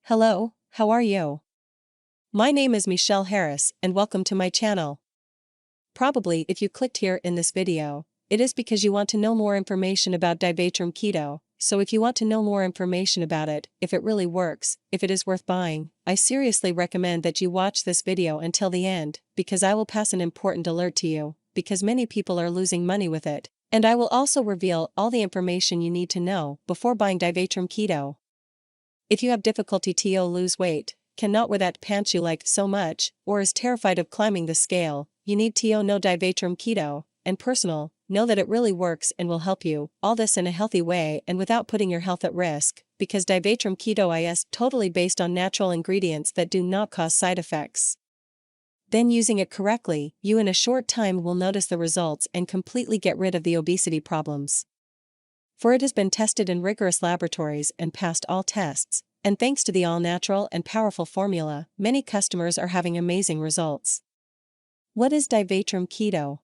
Hello, how are you? My name is Michelle Harris and welcome to my channel. Probably if you clicked here in this video, it is because you want to know more information about Divatrim Keto, so if you want to know more information about it, if it really works, if it is worth buying, I seriously recommend that you watch this video until the end, because I will pass an important alert to you, because many people are losing money with it, and I will also reveal all the information you need to know before buying Divatrim Keto. If you have difficulty to lose weight, cannot wear that pants you like so much, or is terrified of climbing the scale, you need to know Divatrim Keto, and personal, know that it really works and will help you, all this in a healthy way and without putting your health at risk, because Divatrim Keto is totally based on natural ingredients that do not cause side effects. Then using it correctly, you in a short time will notice the results and completely get rid of the obesity problems. For it has been tested in rigorous laboratories and passed all tests, and thanks to the all-natural and powerful formula, many customers are having amazing results. What is Divatrim Keto?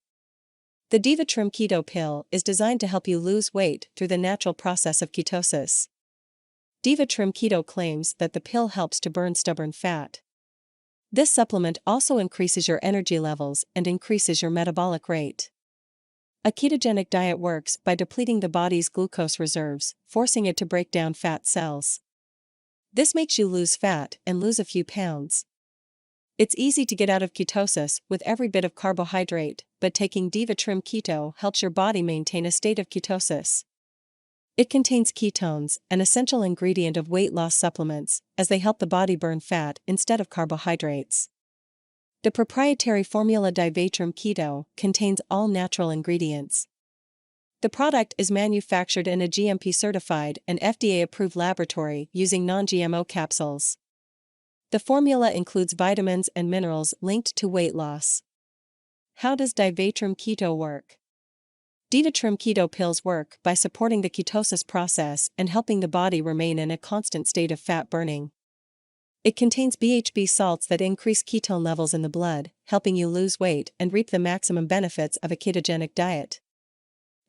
The Divatrim Keto pill is designed to help you lose weight through the natural process of ketosis. Divatrim Keto claims that the pill helps to burn stubborn fat. This supplement also increases your energy levels and increases your metabolic rate. A ketogenic diet works by depleting the body's glucose reserves, forcing it to break down fat cells. This makes you lose fat and lose a few pounds. It's easy to get out of ketosis with every bit of carbohydrate, but taking Divatrim Keto helps your body maintain a state of ketosis. It contains ketones, an essential ingredient of weight loss supplements, as they help the body burn fat instead of carbohydrates. The proprietary formula Divatrim Keto contains all natural ingredients. The product is manufactured in a GMP-certified and FDA-approved laboratory using non-GMO capsules. The formula includes vitamins and minerals linked to weight loss. How does Divatrim Keto work? Divatrim Keto pills work by supporting the ketosis process and helping the body remain in a constant state of fat burning. It contains BHB salts that increase ketone levels in the blood, helping you lose weight and reap the maximum benefits of a ketogenic diet.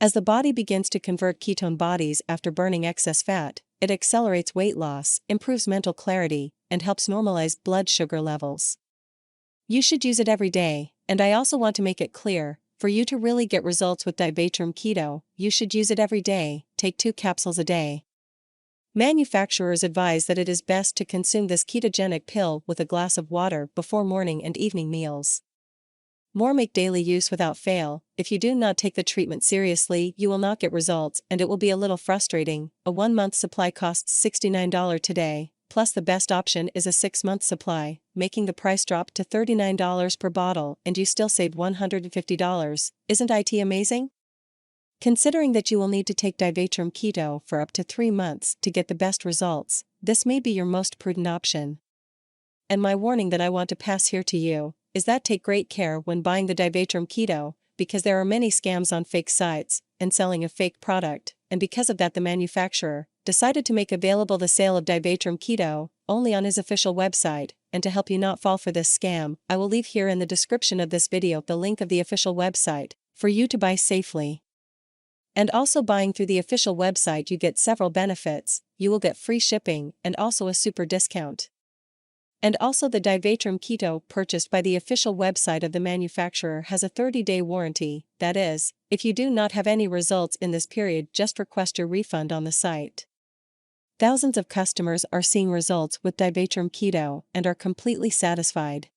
As the body begins to convert ketone bodies after burning excess fat, it accelerates weight loss, improves mental clarity, and helps normalize blood sugar levels. You should use it every day, and I also want to make it clear, for you to really get results with Divatrim Keto, you should use it every day, take 2 capsules a day. Manufacturers advise that it is best to consume this ketogenic pill with a glass of water before morning and evening meals. More make daily use without fail. If you do not take the treatment seriously, you will not get results and it will be a little frustrating. A 1-month supply costs $69 today, plus the best option is a 6-month supply, making the price drop to $39 per bottle and you still save $150. Isn't it amazing? Considering that you will need to take Divatrim Keto for up to 3 months to get the best results, this may be your most prudent option. And my warning that I want to pass here to you is that take great care when buying the Divatrim Keto, because there are many scams on fake sites and selling a fake product, and because of that the manufacturer decided to make available the sale of Divatrim Keto only on his official website, and to help you not fall for this scam, I will leave here in the description of this video the link of the official website for you to buy safely. And also buying through the official website you get several benefits. You will get free shipping and also a super discount. And also the Divatrim Keto purchased by the official website of the manufacturer has a 30-day warranty, that is, if you do not have any results in this period just request your refund on the site. Thousands of customers are seeing results with Divatrim Keto and are completely satisfied.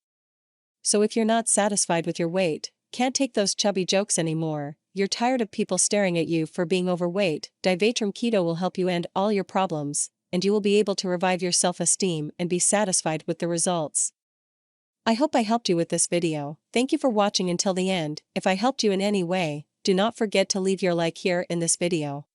So if you're not satisfied with your weight, can't take those chubby jokes anymore, you're tired of people staring at you for being overweight, Divatrim Keto will help you end all your problems, and you will be able to revive your self-esteem and be satisfied with the results. I hope I helped you with this video. Thank you for watching until the end. If I helped you in any way, do not forget to leave your like here in this video.